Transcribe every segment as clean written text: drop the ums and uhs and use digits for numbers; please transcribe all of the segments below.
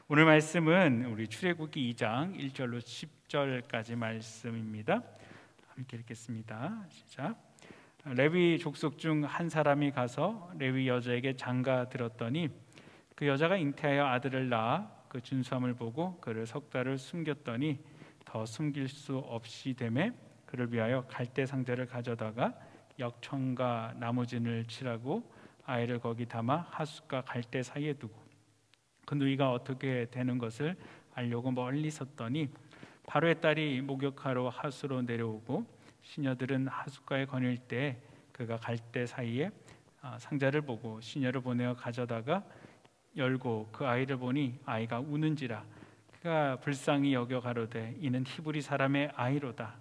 오늘 말씀은 우리 출애굽기 2장 1절로 10절까지 말씀입니다. 함께 읽겠습니다. 시작. 레위 족속 중 한 사람이 가서 레위 여자에게 장가 들었더니 그 여자가 잉태하여 아들을 낳아 그 준수함을 보고 그를 석 달을 숨겼더니 더 숨길 수 없이 되매 그를 위하여 갈대 상자를 가져다가 역청과 나무진을 칠하고 아이를 거기 담아 하숫과 갈대 사이에 두고 그 누이가 어떻게 되는 것을 알려고 멀리 섰더니 바로의 딸이 목욕하러 하수로 내려오고 시녀들은 하숫가에 거닐 때 그가 갈대 사이에 상자를 보고 시녀를 보내어 가져다가 열고 그 아이를 보니 아이가 우는지라 그가 불쌍히 여겨 가로되 이는 히브리 사람의 아이로다.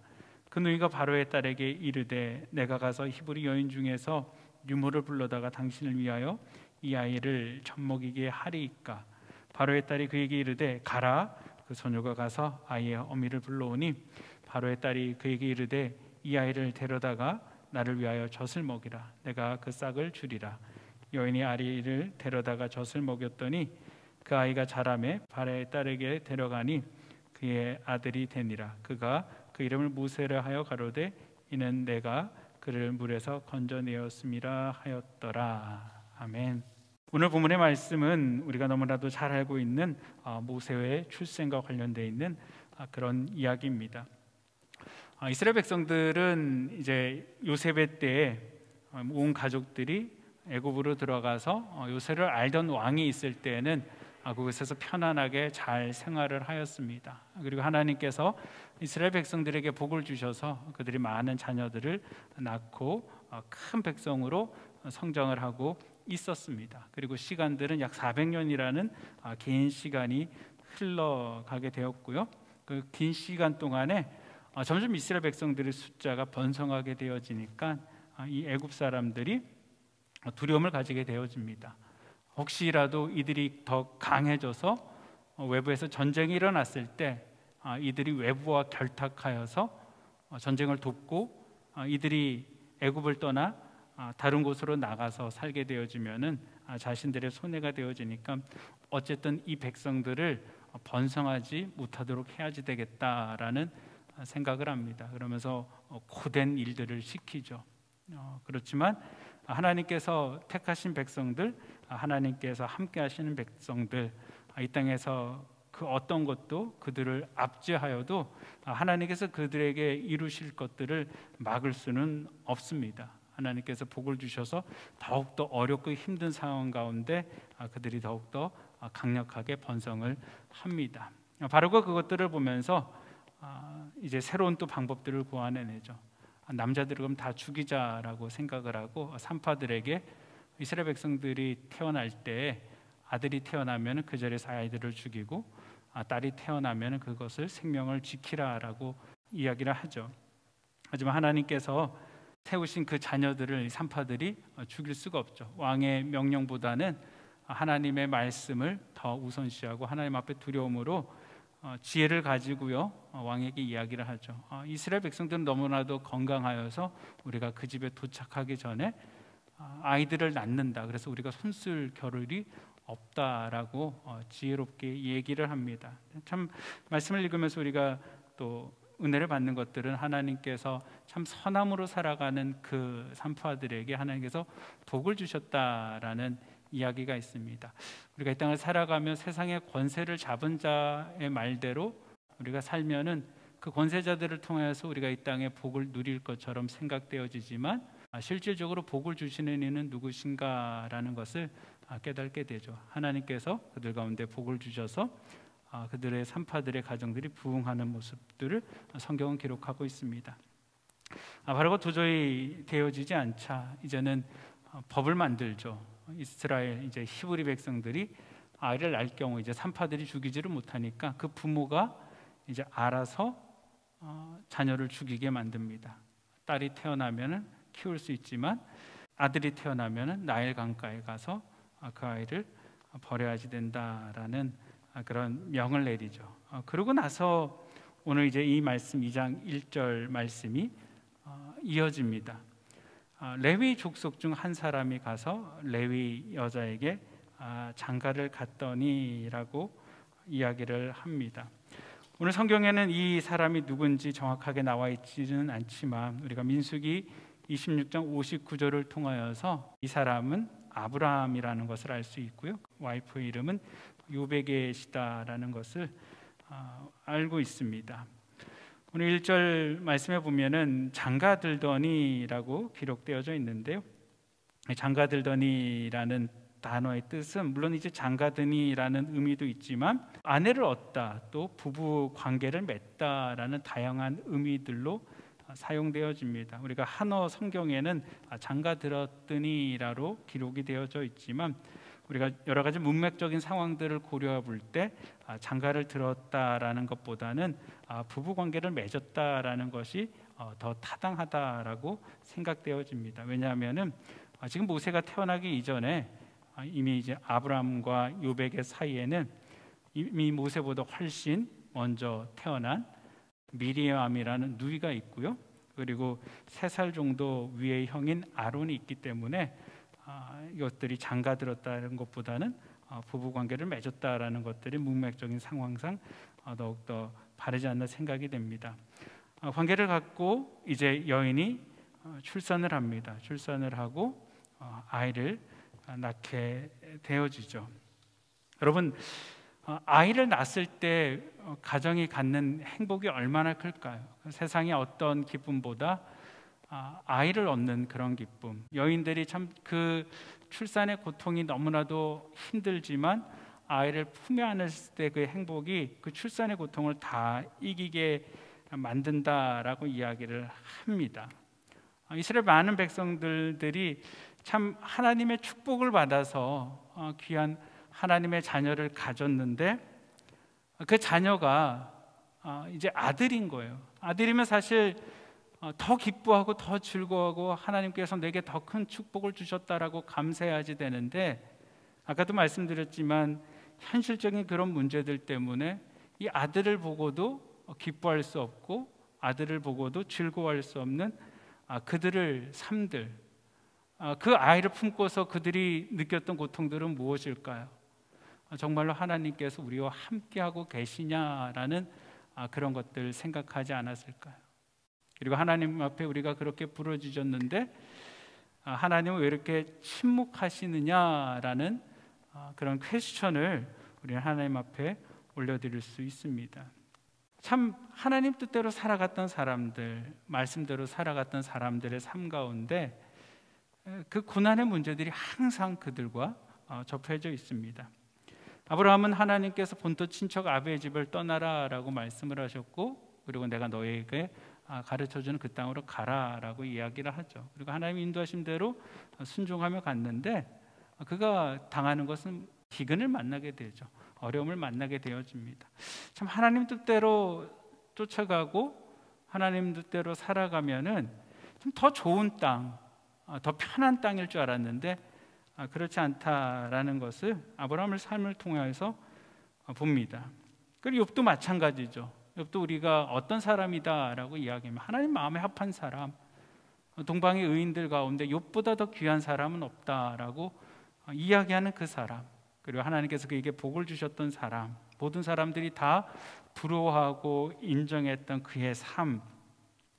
그 누이가 바로의 딸에게 이르되 내가 가서 히브리 여인 중에서 유모를 불러다가 당신을 위하여 이 아이를 젖먹이게 하리이까. 바로의 딸이 그에게 이르되 가라. 그 소녀가 가서 아이의 어미를 불러오니 바로의 딸이 그에게 이르되 이 아이를 데려다가 나를 위하여 젖을 먹이라. 내가 그 싹을 주리라. 여인이 아이를 데려다가 젖을 먹였더니 그 아이가 자라매 바로의 딸에게 데려가니 그의 아들이 되니라. 그가 그 이름을 모세라 하여 가로되 이는 내가 그를 물에서 건져내었음이라 하였더라. 아멘. 오늘 본문의 말씀은 우리가 너무나도 잘 알고 있는 모세의 출생과 관련되어 있는 그런 이야기입니다. 이스라엘 백성들은 이제 요셉의 때에 온 가족들이 애굽으로 들어가서 요셉을 알던 왕이 있을 때에는 그곳에서 편안하게 잘 생활을 하였습니다. 그리고 하나님께서 이스라엘 백성들에게 복을 주셔서 그들이 많은 자녀들을 낳고 큰 백성으로 성장을 하고 있었습니다. 그리고 시간들은 약 400년이라는 긴 시간이 흘러가게 되었고요. 그 긴 시간 동안에 점점 이스라엘 백성들의 숫자가 번성하게 되어지니까 이 애굽 사람들이 두려움을 가지게 되어집니다. 혹시라도 이들이 더 강해져서 외부에서 전쟁이 일어났을 때 이들이 외부와 결탁하여서 전쟁을 돕고 이들이 애굽을 떠나 다른 곳으로 나가서 살게 되어지면은 자신들의 손해가 되어지니까 어쨌든 이 백성들을 번성하지 못하도록 해야지 되겠다라는 생각을 합니다. 그러면서 고된 일들을 시키죠. 그렇지만 하나님께서 택하신 백성들, 하나님께서 함께 하시는 백성들, 이 땅에서 그 어떤 것도 그들을 압제하여도 하나님께서 그들에게 이루실 것들을 막을 수는 없습니다. 하나님께서 복을 주셔서 더욱더 어렵고 힘든 상황 가운데 그들이 더욱더 강력하게 번성을 합니다. 바로가 그것들을 보면서 이제 새로운 또 방법들을 고안해내죠. 남자들을 그럼 다 죽이자라고 생각을 하고 산파들에게 이스라엘 백성들이 태어날 때 아들이 태어나면 그 자리에서 아이들을 죽이고 딸이 태어나면 그것을 생명을 지키라라고 이야기를 하죠. 하지만 하나님께서 세우신 그 자녀들을 산파들이 죽일 수가 없죠. 왕의 명령보다는 하나님의 말씀을 더 우선시하고 하나님 앞에 두려움으로 지혜를 가지고요 왕에게 이야기를 하죠. 이스라엘 백성들은 너무나도 건강하여서 우리가 그 집에 도착하기 전에 아이들을 낳는다. 그래서 우리가 손쓸 겨를이 없다라고 지혜롭게 얘기를 합니다. 참 말씀을 읽으면서 우리가 또 은혜를 받는 것들은 하나님께서 참 선함으로 살아가는 그 산파들에게 하나님께서 복을 주셨다라는 이야기가 있습니다. 우리가 이 땅을 살아가며 세상의 권세를 잡은 자의 말대로 우리가 살면은 그 권세자들을 통해서 우리가 이 땅에 복을 누릴 것처럼 생각되어지지만 실질적으로 복을 주시는 이는 누구신가라는 것을 깨닫게 되죠. 하나님께서 그들 가운데 복을 주셔서 그들의 산파들의 가정들이 부흥하는 모습들을 성경은 기록하고 있습니다. 바로가 도저히 되어지지 않자 이제는 법을 만들죠. 이스라엘 이제 히브리 백성들이 아이를 낳을 경우 이제 산파들이 죽이지를 못하니까 그 부모가 이제 알아서 자녀를 죽이게 만듭니다. 딸이 태어나면은 키울 수 있지만 아들이 태어나면은 나일 강가에 가서 그 아이를 버려야지 된다라는 그런 명을 내리죠. 그러고 나서 오늘 이제 이 말씀 2장 1절 말씀이 이어집니다. 레위 족속 중 한 사람이 가서 레위 여자에게 장가를 갔더니라고 이야기를 합니다. 오늘 성경에는 이 사람이 누군지 정확하게 나와 있지는 않지만 우리가 민수기 26장 59절을 통하여서 이 사람은 아브라함이라는 것을 알 수 있고요. 와이프 이름은 요베게시다라는 것을 알고 있습니다. 오늘 1절 말씀에 보면은 장가들더니라고 기록되어져 있는데요. 장가들더니라는 단어의 뜻은 물론 이제 장가드니라는 의미도 있지만 아내를 얻다, 또 부부 관계를 맺다라는 다양한 의미들로 사용되어집니다. 우리가 한어 성경에는 장가들었더니라로 기록이 되어져 있지만 우리가 여러 가지 문맥적인 상황들을 고려해 볼 때 장가를 들었다라는 것보다는 부부 관계를 맺었다라는 것이 더 타당하다라고 생각되어집니다. 왜냐하면은 지금 모세가 태어나기 이전에 이미 이제 아브라함과 요백의 사이에는 이미 모세보다 훨씬 먼저 태어난 미리암이라는 누이가 있고요. 그리고 3살 정도 위의 형인 아론이 있기 때문에 이것들이 장가들었다는 것보다는 부부 관계를 맺었다라는 것들이 문맥적인 상황상 더욱더 바르지 않나 생각이 됩니다. 관계를 갖고 이제 여인이 출산을 합니다. 출산을 하고 아이를 낳게 되어지죠. 여러분, 아이를 낳았을 때 가정이 갖는 행복이 얼마나 클까요? 세상의 어떤 기쁨보다 아이를 얻는 그런 기쁨. 여인들이 참 그 출산의 고통이 너무나도 힘들지만 아이를 품에 안았을 때 그 행복이 그 출산의 고통을 다 이기게 만든다라고 이야기를 합니다. 이스라엘 많은 백성들이 참 하나님의 축복을 받아서 귀한 하나님의 자녀를 가졌는데 그 자녀가 이제 아들인 거예요. 아들이면 사실 더 기뻐하고 더 즐거워하고 하나님께서 내게 더 큰 축복을 주셨다라고 감사해야지 되는데 아까도 말씀드렸지만 현실적인 그런 문제들 때문에 이 아들을 보고도 기뻐할 수 없고 아들을 보고도 즐거워할 수 없는 그들의 삶들, 그 아이를 품고서 그들이 느꼈던 고통들은 무엇일까요? 정말로 하나님께서 우리와 함께하고 계시냐라는 그런 것들 생각하지 않았을까요? 그리고 하나님 앞에 우리가 그렇게 부르짖었는데 하나님은 왜 이렇게 침묵하시느냐라는 그런 퀘스천을 우리는 하나님 앞에 올려드릴 수 있습니다. 참 하나님 뜻대로 살아갔던 사람들, 말씀대로 살아갔던 사람들의 삶 가운데 그 고난의 문제들이 항상 그들과 접해져 있습니다. 아브라함은 하나님께서 본토 친척 아비의 집을 떠나라라고 말씀을 하셨고 그리고 내가 너에게 가르쳐주는 그 땅으로 가라라고 이야기를 하죠. 그리고 하나님 인도하신 대로 순종하며 갔는데 그가 당하는 것은 기근을 만나게 되죠. 어려움을 만나게 되어집니다. 참 하나님 뜻대로 쫓아가고 하나님 뜻대로 살아가면은 좀 더 좋은 땅, 더 편한 땅일 줄 알았는데 그렇지 않다라는 것을 아브라함의 삶을 통해서 봅니다. 그리고 욥도 마찬가지죠. 욥도 우리가 어떤 사람이다라고 이야기하면 하나님 마음에 합한 사람, 동방의 의인들 가운데 욥보다 더 귀한 사람은 없다라고 이야기하는 그 사람, 그리고 하나님께서 그에게 복을 주셨던 사람, 모든 사람들이 다 부러워하고 인정했던 그의 삶.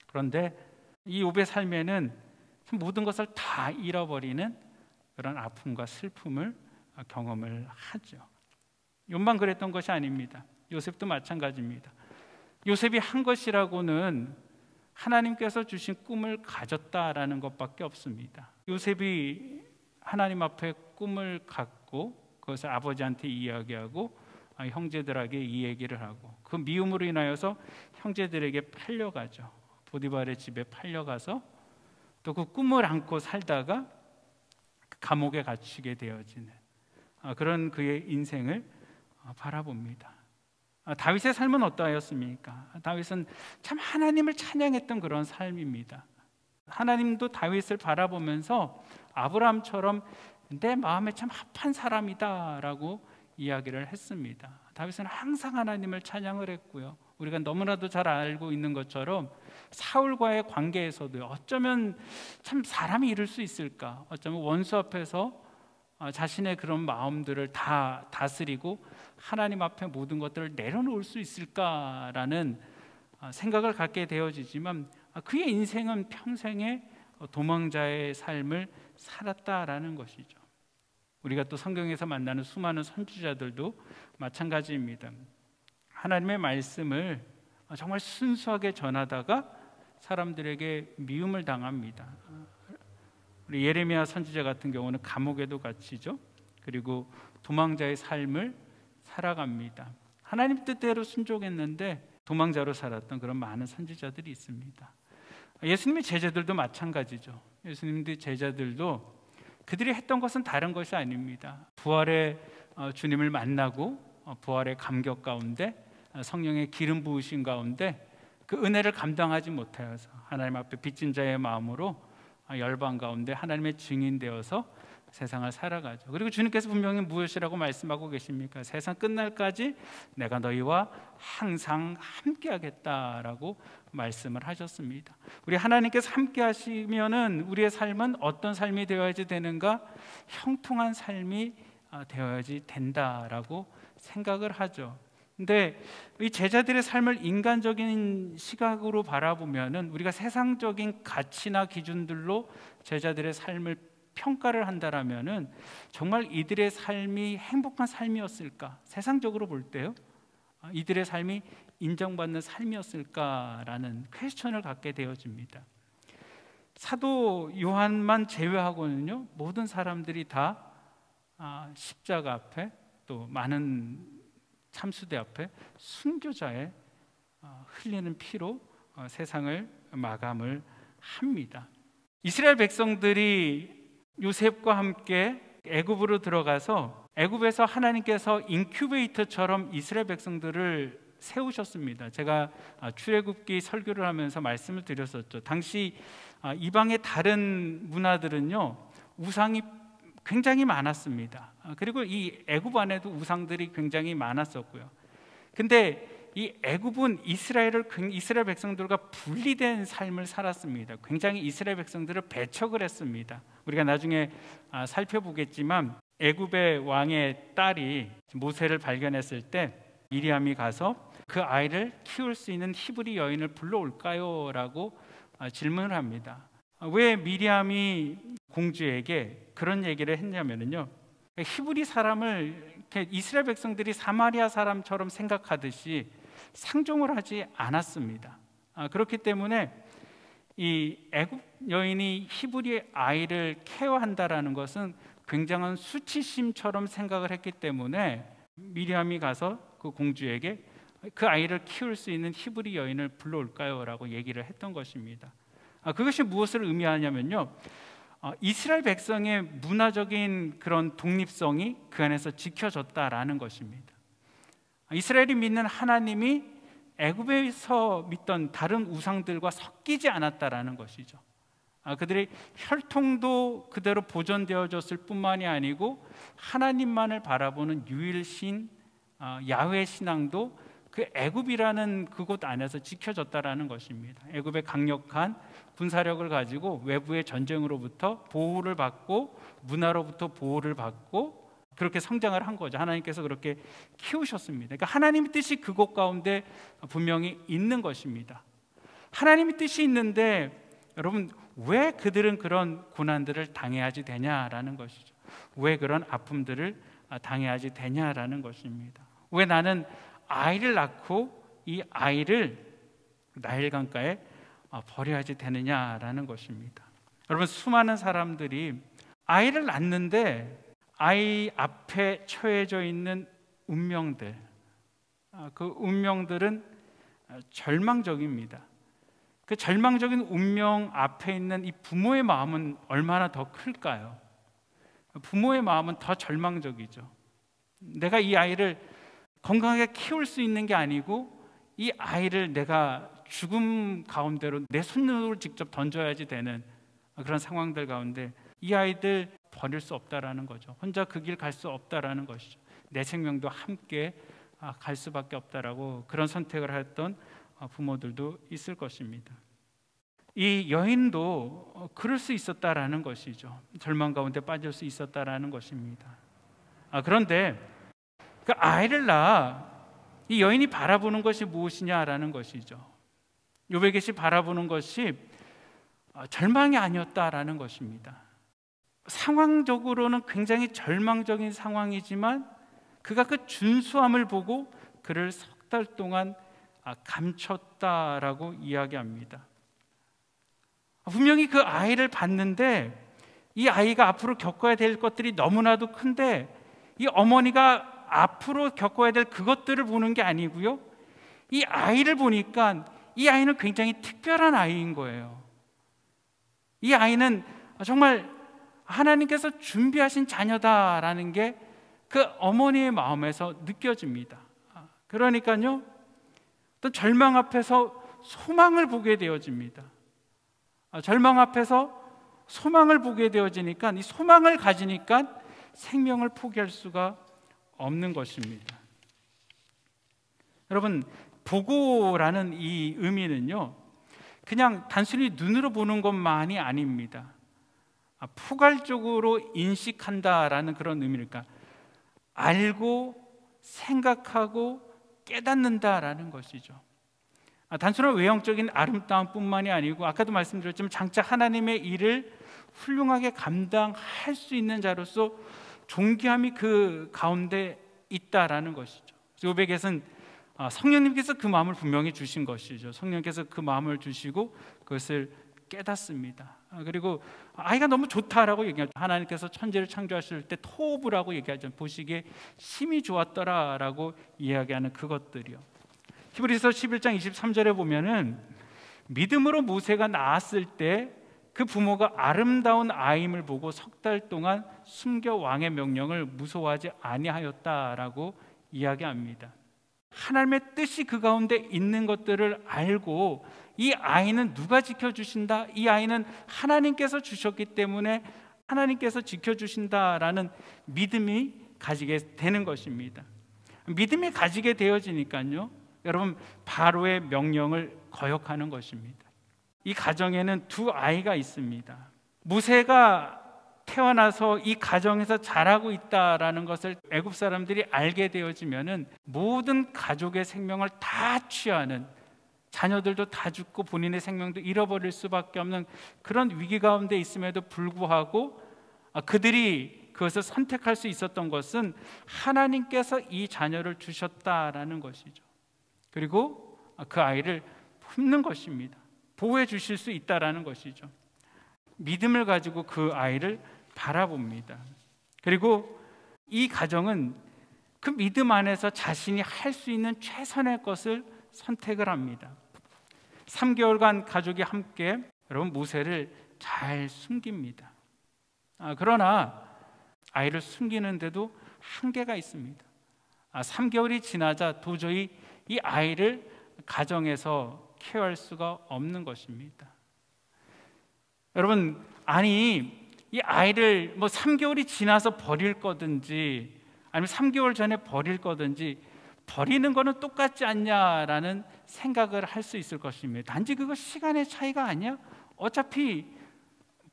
그런데 이 욥의 삶에는 모든 것을 다 잃어버리는 그런 아픔과 슬픔을 경험을 하죠. 욥만 그랬던 것이 아닙니다. 요셉도 마찬가지입니다. 요셉이 한 것이라고는 하나님께서 주신 꿈을 가졌다라는 것밖에 없습니다. 요셉이 하나님 앞에 꿈을 갖고 그것을 아버지한테 이야기하고 형제들에게 이 얘기를 하고 그 미움으로 인하여서 형제들에게 팔려가죠. 보디발의 집에 팔려가서 또 그 꿈을 안고 살다가 감옥에 갇히게 되어지는 그런 그의 인생을 바라봅니다. 다윗의 삶은 어떠하였습니까? 다윗은 참 하나님을 찬양했던 그런 삶입니다. 하나님도 다윗을 바라보면서 아브라함처럼 내 마음에 참 합한 사람이다라고 이야기를 했습니다. 다윗은 항상 하나님을 찬양을 했고요. 우리가 너무나도 잘 알고 있는 것처럼 사울과의 관계에서도 어쩌면 참 사람이 이럴 수 있을까? 어쩌면 원수 앞에서 자신의 그런 마음들을 다 다스리고 하나님 앞에 모든 것들을 내려놓을 수 있을까라는 생각을 갖게 되어지지만 그의 인생은 평생의 도망자의 삶을 살았다라는 것이죠. 우리가 또 성경에서 만나는 수많은 선지자들도 마찬가지입니다. 하나님의 말씀을 정말 순수하게 전하다가 사람들에게 미움을 당합니다. 우리 예레미야 선지자 같은 경우는 감옥에도 갇히죠. 그리고 도망자의 삶을 살아갑니다. 하나님 뜻대로 순종했는데 도망자로 살았던 그런 많은 선지자들이 있습니다. 예수님의 제자들도 마찬가지죠. 예수님의 제자들도 그들이 했던 것은 다른 것이 아닙니다. 부활의 주님을 만나고 부활의 감격 가운데 성령의 기름 부으신 가운데 그 은혜를 감당하지 못하여서 하나님 앞에 빚진 자의 마음으로 열방 가운데 하나님의 증인 되어서 세상을 살아가죠. 그리고 주님께서 분명히 무엇이라고 말씀하고 계십니까? 세상 끝날까지 내가 너희와 항상 함께 하겠다라고 말씀을 하셨습니다. 우리 하나님께서 함께 하시면은 우리의 삶은 어떤 삶이 되어야지 되는가? 형통한 삶이 되어야지 된다라고 생각을 하죠. 근데 이 제자들의 삶을 인간적인 시각으로 바라보면은 우리가 세상적인 가치나 기준들로 제자들의 삶을 평가를 한다라면은 정말 이들의 삶이 행복한 삶이었을까? 세상적으로 볼 때요, 이들의 삶이 인정받는 삶이었을까라는 퀘스천을 갖게 되어집니다. 사도 요한만 제외하고는요, 모든 사람들이 다 십자가 앞에 또 많은 참수대 앞에 순교자의 흘리는 피로 세상을 마감을 합니다. 이스라엘 백성들이 요셉과 함께 애굽으로 들어가서 애굽에서 하나님께서 인큐베이터처럼 이스라엘 백성들을 세우셨습니다. 제가 출애굽기 설교를 하면서 말씀을 드렸었죠. 당시 이방의 다른 문화들은요, 우상이 굉장히 많았습니다. 그리고 이 애굽 안에도 우상들이 굉장히 많았었고요. 근데 이 애굽은 이스라엘 백성들과 분리된 삶을 살았습니다. 굉장히 이스라엘 백성들을 배척을 했습니다. 우리가 나중에 살펴보겠지만 애굽의 왕의 딸이 모세를 발견했을 때 미리암이 가서 그 아이를 키울 수 있는 히브리 여인을 불러올까요? 라고 질문을 합니다. 왜 미리암이 공주에게 그런 얘기를 했냐면요, 히브리 사람을 이스라엘 백성들이 사마리아 사람처럼 생각하듯이 상종을 하지 않았습니다. 그렇기 때문에 이 애굽 여인이 히브리 아이를 케어한다라는 것은 굉장한 수치심처럼 생각을 했기 때문에 미리암이 가서 그 공주에게 그 아이를 키울 수 있는 히브리 여인을 불러올까요? 라고 얘기를 했던 것입니다. 그것이 무엇을 의미하냐면요, 이스라엘 백성의 문화적인 그런 독립성이 그 안에서 지켜졌다라는 것입니다. 이스라엘이 믿는 하나님이 애굽에서 믿던 다른 우상들과 섞이지 않았다라는 것이죠. 그들의 혈통도 그대로 보존되어졌을 뿐만이 아니고 하나님만을 바라보는 유일신 야훼 신앙도 그 애굽이라는 그곳 안에서 지켜졌다라는 것입니다. 애굽의 강력한 군사력을 가지고 외부의 전쟁으로부터 보호를 받고 문화로부터 보호를 받고 그렇게 성장을 한 거죠. 하나님께서 그렇게 키우셨습니다. 그러니까 하나님의 뜻이 그곳 가운데 분명히 있는 것입니다. 하나님의 뜻이 있는데 여러분, 왜 그들은 그런 고난들을 당해야지 되냐라는 것이죠. 왜 그런 아픔들을 당해야지 되냐라는 것입니다. 왜 나는 아이를 낳고 이 아이를 나일 강가에 버려야지 되느냐라는 것입니다. 여러분, 수많은 사람들이 아이를 낳는데 아이 앞에 처해져 있는 운명들, 그 운명들은 절망적입니다. 그 절망적인 운명 앞에 있는 이 부모의 마음은 얼마나 더 클까요? 부모의 마음은 더 절망적이죠. 내가 이 아이를 건강하게 키울 수 있는 게 아니고 이 아이를 내가 죽음 가운데로 내 손으로 직접 던져야지 되는 그런 상황들 가운데 이 아이들 버릴 수 없다라는 거죠. 혼자 그 길 갈 수 없다라는 것이죠. 내 생명도 함께 갈 수밖에 없다라고 그런 선택을 했던 부모들도 있을 것입니다. 이 여인도 그럴 수 있었다라는 것이죠. 절망 가운데 빠질 수 있었다라는 것입니다. 그런데 그 아이를 낳아 이 여인이 바라보는 것이 무엇이냐라는 것이죠. 요베겟이 바라보는 것이 절망이 아니었다라는 것입니다. 상황적으로는 굉장히 절망적인 상황이지만 그가 그 준수함을 보고 그를 석 달 동안 감췄다라고 이야기합니다. 분명히 그 아이를 봤는데 이 아이가 앞으로 겪어야 될 것들이 너무나도 큰데 이 어머니가 앞으로 겪어야 될 그것들을 보는 게 아니고요, 이 아이를 보니까 이 아이는 굉장히 특별한 아이인 거예요. 이 아이는 정말 하나님께서 준비하신 자녀다라는 게 그 어머니의 마음에서 느껴집니다. 그러니까요, 또 절망 앞에서 소망을 보게 되어집니다. 절망 앞에서 소망을 보게 되어지니까, 이 소망을 가지니까 생명을 포기할 수가 없는 것입니다. 여러분, 보고라는 이 의미는요, 그냥 단순히 눈으로 보는 것만이 아닙니다. 포괄적으로 인식한다라는 그런 의미니까 알고 생각하고 깨닫는다라는 것이죠. 단순한 외형적인 아름다움뿐만이 아니고 아까도 말씀드렸지만 장차 하나님의 일을 훌륭하게 감당할 수 있는 자로서 존귀함이 그 가운데 있다라는 것이죠. 요베겟은 성령님께서 그 마음을 분명히 주신 것이죠. 성령께서 그 마음을 주시고 그것을 깨닫습니다. 그리고 아이가 너무 좋다라고 얘기하죠. 하나님께서 천지를 창조하실 때 토브라고 얘기하죠. 보시기에 심히 좋았더라라고 이야기하는 그것들이요. 히브리서 11장 23절에 보면은 믿음으로 모세가 낳았을 때 그 부모가 아름다운 아임을 보고 석 달 동안 숨겨 왕의 명령을 무서워하지 아니하였다라고 이야기합니다. 하나님의 뜻이 그 가운데 있는 것들을 알고 이 아이는 누가 지켜주신다? 이 아이는 하나님께서 주셨기 때문에 하나님께서 지켜주신다라는 믿음이 가지게 되는 것입니다. 믿음이 가지게 되어지니까요, 여러분, 바로의 명령을 거역하는 것입니다. 이 가정에는 두 아이가 있습니다. 모세가 태어나서 이 가정에서 자라고 있다라는 것을 애굽 사람들이 알게 되어지면은 모든 가족의 생명을 다 취하는, 자녀들도 다 죽고 본인의 생명도 잃어버릴 수밖에 없는 그런 위기 가운데 있음에도 불구하고 그들이 그것을 선택할 수 있었던 것은 하나님께서 이 자녀를 주셨다라는 것이죠. 그리고 그 아이를 품는 것입니다. 보호해 주실 수 있다라는 것이죠. 믿음을 가지고 그 아이를 바라봅니다. 그리고 이 가정은 그 믿음 안에서 자신이 할 수 있는 최선의 것을 선택을 합니다. 3개월간 가족이 함께 여러분 모세를 잘 숨깁니다. 그러나 아이를 숨기는데도 한계가 있습니다. 3개월이 지나자 도저히 이 아이를 가정에서 케어할 수가 없는 것입니다. 여러분, 아니 이 아이를 3개월이 지나서 버릴 거든지 아니면 3개월 전에 버릴 거든지 버리는 거는 똑같지 않냐라는 생각을 할 수 있을 것입니다. 단지 그거 시간의 차이가 아니야? 어차피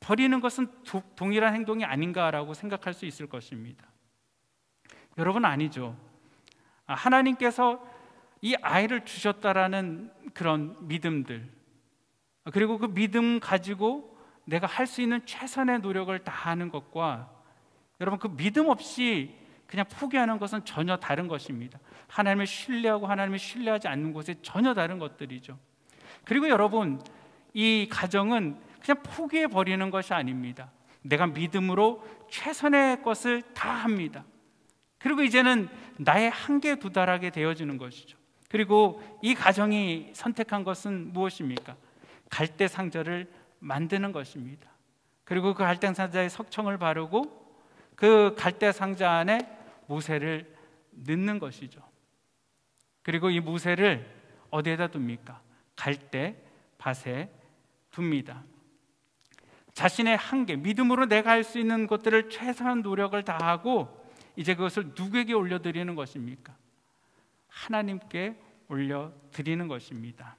버리는 것은 동일한 행동이 아닌가라고 생각할 수 있을 것입니다. 여러분, 아니죠. 하나님께서 이 아이를 주셨다라는 그런 믿음들, 그리고 그 믿음 가지고 내가 할 수 있는 최선의 노력을 다하는 것과 여러분 그 믿음 없이 그냥 포기하는 것은 전혀 다른 것입니다. 하나님을 신뢰하고 하나님을 신뢰하지 않는 곳에 전혀 다른 것들이죠. 그리고 여러분, 이 가정은 그냥 포기해 버리는 것이 아닙니다. 내가 믿음으로 최선의 것을 다 합니다. 그리고 이제는 나의 한계에 도달하게 되어지는 것이죠. 그리고 이 가정이 선택한 것은 무엇입니까? 갈대 상자를 만드는 것입니다. 그리고 그 갈대 상자에 석청을 바르고 그 갈대 상자 안에 모세를 넣는 것이죠. 그리고 이 모세를 어디에다 둡니까? 갈대 밭에 둡니다. 자신의 한계, 믿음으로 내가 할 수 있는 것들을 최선한 노력을 다하고 이제 그것을 누구에게 올려드리는 것입니까? 하나님께 올려드리는 것입니다.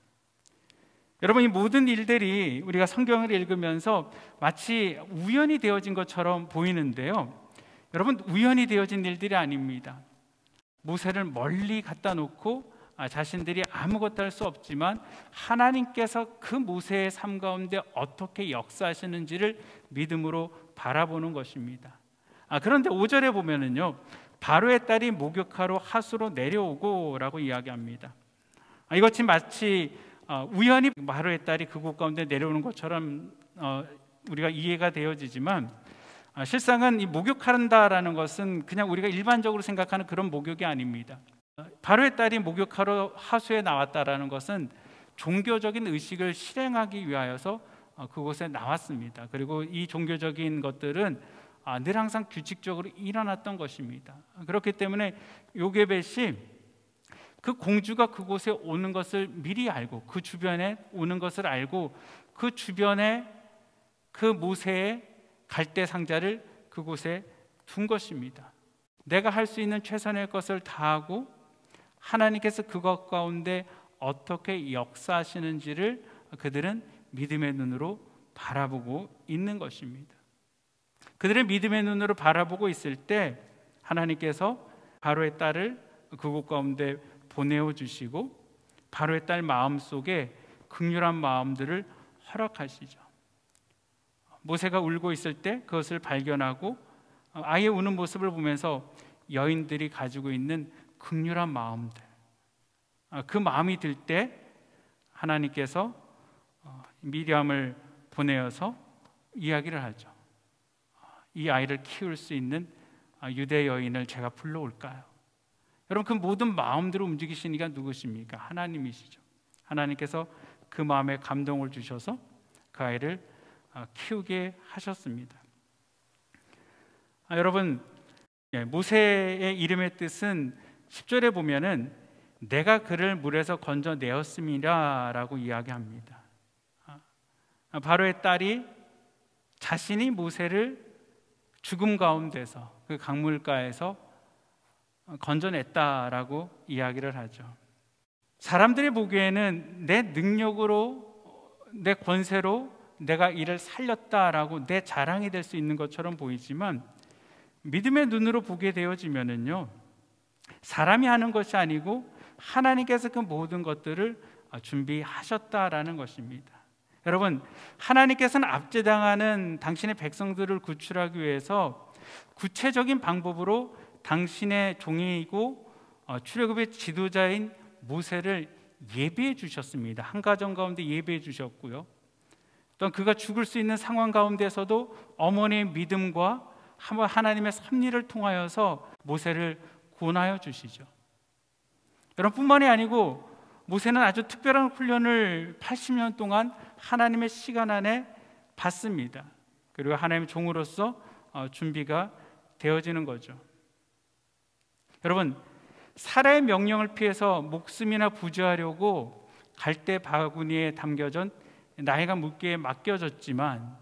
여러분, 이 모든 일들이 우리가 성경을 읽으면서 마치 우연히 되어진 것처럼 보이는데요, 여러분, 우연히 되어진 일들이 아닙니다. 모세를 멀리 갖다 놓고 자신들이 아무것도 할 수 없지만 하나님께서 그 모세의 삶 가운데 어떻게 역사하시는지를 믿음으로 바라보는 것입니다. 그런데 5절에 보면은요, 바로의 딸이 목욕하러 하수로 내려오고 라고 이야기합니다. 이것이 마치 우연히 바로의 딸이 그곳 가운데 내려오는 것처럼 우리가 이해가 되어지지만, 실상은 이 목욕한다라는 것은 그냥 우리가 일반적으로 생각하는 그런 목욕이 아닙니다. 바로의 딸이 목욕하러 하수에 나왔다라는 것은 종교적인 의식을 실행하기 위하여서 그곳에 나왔습니다. 그리고 이 종교적인 것들은 늘 항상 규칙적으로 일어났던 것입니다. 그렇기 때문에 요게벳이 그 공주가 그곳에 오는 것을 미리 알고, 그 주변에 오는 것을 알고, 그 주변에 그 모세의 갈대 상자를 그곳에 둔 것입니다. 내가 할 수 있는 최선의 것을 다하고 하나님께서 그것 가운데 어떻게 역사하시는지를 그들은 믿음의 눈으로 바라보고 있는 것입니다. 그들의 믿음의 눈으로 바라보고 있을 때 하나님께서 바로의 딸을 그곳 가운데 보내어 주시고 바로의 딸 마음속에 긍휼한 마음들을 허락하시죠. 모세가 울고 있을 때 그것을 발견하고 아이의 우는 모습을 보면서 여인들이 가지고 있는 긍휼한 마음들, 그 마음이 들 때 하나님께서 미리암을 보내어서 이야기를 하죠. 이 아이를 키울 수 있는 유대 여인을 제가 불러올까요? 여러분, 그 모든 마음들을 움직이시는 이가 누구십니까? 하나님이시죠. 하나님께서 그 마음에 감동을 주셔서 그 아이를 키우게 하셨습니다. 여러분, 모세의 이름의 뜻은 10절에 보면은 내가 그를 물에서 건져내었음이라 라고 이야기합니다. 바로의 딸이 자신이 모세를 죽음 가운데서 그 강물가에서 건져냈다라고 이야기를 하죠. 사람들이 보기에는 내 능력으로, 내 권세로 내가 이를 살렸다라고 내 자랑이 될 수 있는 것처럼 보이지만, 믿음의 눈으로 보게 되어지면은요, 사람이 하는 것이 아니고 하나님께서 그 모든 것들을 준비하셨다라는 것입니다. 여러분, 하나님께서는 압제당하는 당신의 백성들을 구출하기 위해서 구체적인 방법으로 당신의 종이고 출애굽의 지도자인 모세를 예비해 주셨습니다. 한 가정 가운데 예비해 주셨고요, 또한 그가 죽을 수 있는 상황 가운데서도 어머니의 믿음과 하나님의 섭리를 통하여서 모세를 구원하여 주시죠. 여러분, 뿐만이 아니고 모세는 아주 특별한 훈련을 80년 동안 하나님의 시간 안에 받습니다. 그리고 하나님의 종으로서 준비가 되어지는 거죠. 여러분, 살아의 명령을 피해서 목숨이나 부지하려고 갈대 바구니에 담겨진 나이가 묻기에 맡겨졌지만,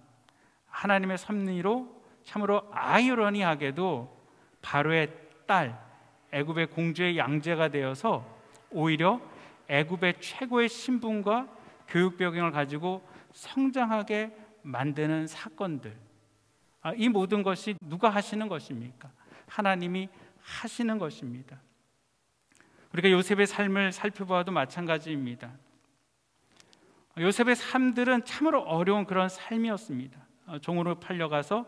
하나님의 섭리로 참으로 아이러니하게도 바로의 딸, 애굽의 공주의 양제가 되어서 오히려 애굽의 최고의 신분과 교육 배경을 가지고 성장하게 만드는 사건들, 이 모든 것이 누가 하시는 것입니까? 하나님이 하시는 것입니다. 우리가 요셉의 삶을 살펴봐도 마찬가지입니다. 요셉의 삶들은 참으로 어려운 그런 삶이었습니다. 종으로 팔려가서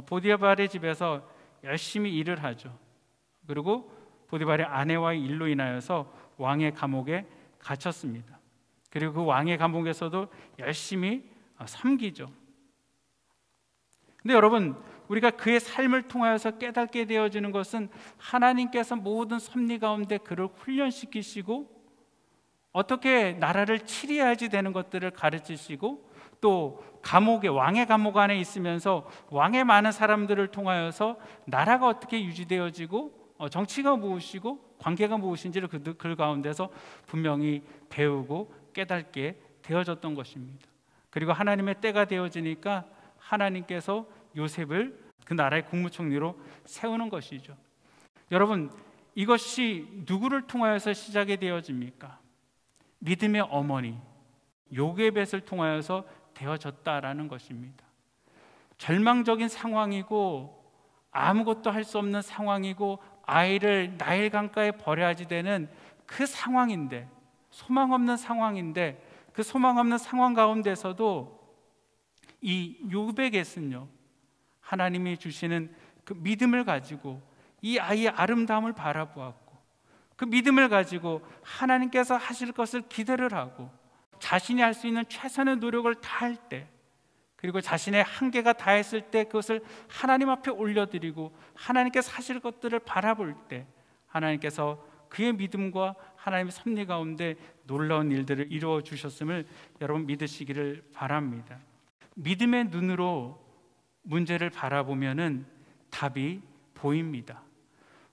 보디발의 집에서 열심히 일을 하죠. 그리고 보디발의 아내와의 일로 인하여서 왕의 감옥에 갇혔습니다. 그리고 그 왕의 감옥에서도 열심히 섬기죠. 근데 여러분, 우리가 그의 삶을 통하여서 깨닫게 되어지는 것은 하나님께서 모든 섭리 가운데 그를 훈련시키시고 어떻게 나라를 치리해야지 되는 것들을 가르치시고, 또 감옥에, 왕의 감옥 안에 있으면서 왕의 많은 사람들을 통하여서 나라가 어떻게 유지되어지고 정치가 무엇이고 관계가 무엇인지를 그 가운데서 분명히 배우고 깨닫게 되어졌던 것입니다. 그리고 하나님의 때가 되어지니까 하나님께서 요셉을 그 나라의 국무총리로 세우는 것이죠. 여러분, 이것이 누구를 통하여서 시작이 되어집니까? 믿음의 어머니, 요괴벳을 통하여서 되어졌다라는 것입니다. 절망적인 상황이고 아무것도 할 수 없는 상황이고 아이를 나일 강가에 버려야지 되는 그 상황인데, 소망 없는 상황인데, 그 소망 없는 상황 가운데서도 이 요괴벳은요, 하나님이 주시는 그 믿음을 가지고 이 아이의 아름다움을 바라보았고, 그 믿음을 가지고 하나님께서 하실 것을 기대를 하고, 자신이 할 수 있는 최선의 노력을 다할 때, 그리고 자신의 한계가 다했을 때 그것을 하나님 앞에 올려드리고 하나님께서 하실 것들을 바라볼 때 하나님께서 그의 믿음과 하나님의 섭리 가운데 놀라운 일들을 이루어 주셨음을 여러분 믿으시기를 바랍니다. 믿음의 눈으로 문제를 바라보면은 답이 보입니다.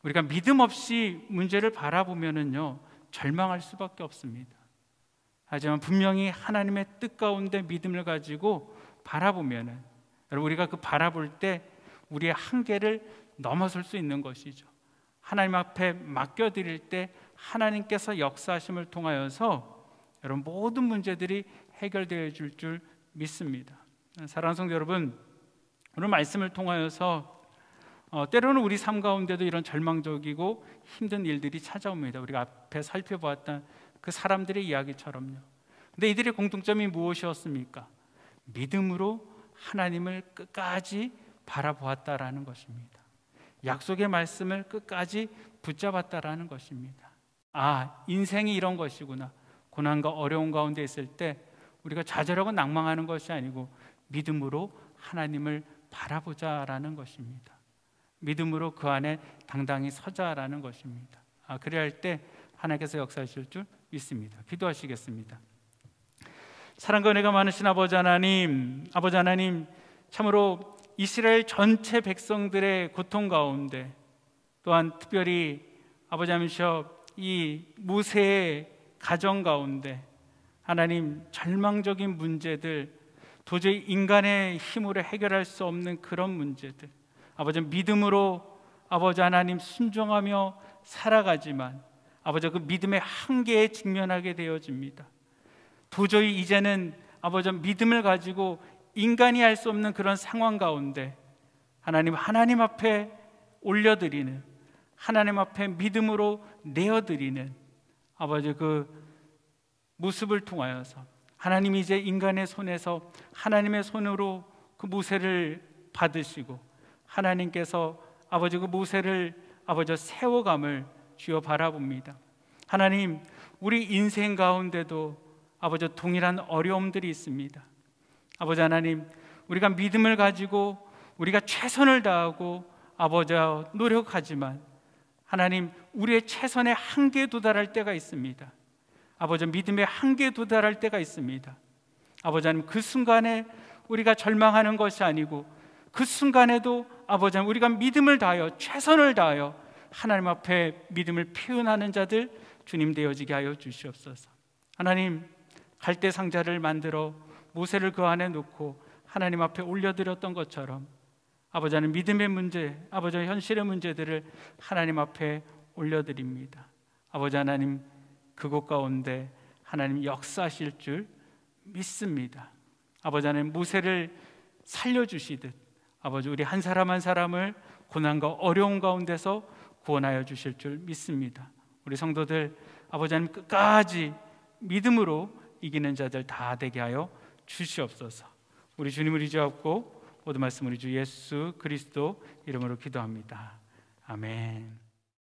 우리가 믿음 없이 문제를 바라보면은요, 절망할 수밖에 없습니다. 하지만 분명히 하나님의 뜻 가운데 믿음을 가지고 바라보면은, 여러분, 우리가 그 바라볼 때 우리의 한계를 넘어설 수 있는 것이죠. 하나님 앞에 맡겨드릴 때 하나님께서 역사하심을 통하여서 여러분 모든 문제들이 해결되어 줄 믿습니다. 사랑하는 성도 여러분, 오늘 말씀을 통하여서 때로는 우리 삶 가운데도 이런 절망적이고 힘든 일들이 찾아옵니다. 우리가 앞에 살펴보았던 그 사람들의 이야기처럼요. 근데 이들의 공통점이 무엇이었습니까? 믿음으로 하나님을 끝까지 바라보았다라는 것입니다. 약속의 말씀을 끝까지 붙잡았다라는 것입니다. 아, 인생이 이런 것이구나. 고난과 어려운 가운데 있을 때 우리가 좌절하고 낭망하는 것이 아니고 믿음으로 하나님을 바라보자라는 것입니다. 믿음으로 그 안에 당당히 서자라는 것입니다. 그래야 할 때 하나님께서 역사하실 줄 믿습니다. 기도하시겠습니다. 사랑과 은혜가 많으신 아버지 하나님, 참으로 이스라엘 전체 백성들의 고통 가운데, 또한 특별히 아버지 하나님이셔 이 모세의 가정 가운데 하나님 절망적인 문제들, 도저히 인간의 힘으로 해결할 수 없는 그런 문제들, 아버지 믿음으로 아버지 하나님 순종하며 살아가지만 아버지 그 믿음의 한계에 직면하게 되어집니다. 도저히 이제는 아버지 믿음을 가지고 인간이 할 수 없는 그런 상황 가운데 하나님 앞에 올려드리는, 하나님 앞에 믿음으로 내어드리는 아버지 그 모습을 통하여서 하나님이 이제 인간의 손에서 하나님의 손으로 그 모세를 받으시고 하나님께서 아버지 그 모세를 아버지 세워감을 주여 바라봅니다. 하나님, 우리 인생 가운데도 아버지 동일한 어려움들이 있습니다. 아버지 하나님, 우리가 믿음을 가지고 우리가 최선을 다하고 아버지 노력하지만 하나님, 우리의 최선의 한계에 도달할 때가 있습니다. 아버지 믿음의 한계에 도달할 때가 있습니다. 아버지 하나님, 그 순간에 우리가 절망하는 것이 아니고 그 순간에도 아버지 하나님, 우리가 믿음을 다하여 최선을 다하여 하나님 앞에 믿음을 표현하는 자들 주님 되어지게 하여 주시옵소서. 하나님, 갈대 상자를 만들어 모세를 그 안에 놓고 하나님 앞에 올려드렸던 것처럼 아버지 하나님, 믿음의 문제, 아버지 현실의 문제들을 하나님 앞에 올려드립니다. 아버지 하나님, 그곳 가운데 하나님 역사하실 줄 믿습니다. 아버지 하나님, 모세를 살려주시듯 아버지 우리 한 사람 한 사람을 고난과 어려움 가운데서 구원하여 주실 줄 믿습니다. 우리 성도들 아버지 하나님 끝까지 믿음으로 이기는 자들 다 되게 하여 주시옵소서. 우리 주님을 의지하고 모든 말씀 우리 주 예수 그리스도 이름으로 기도합니다. 아멘.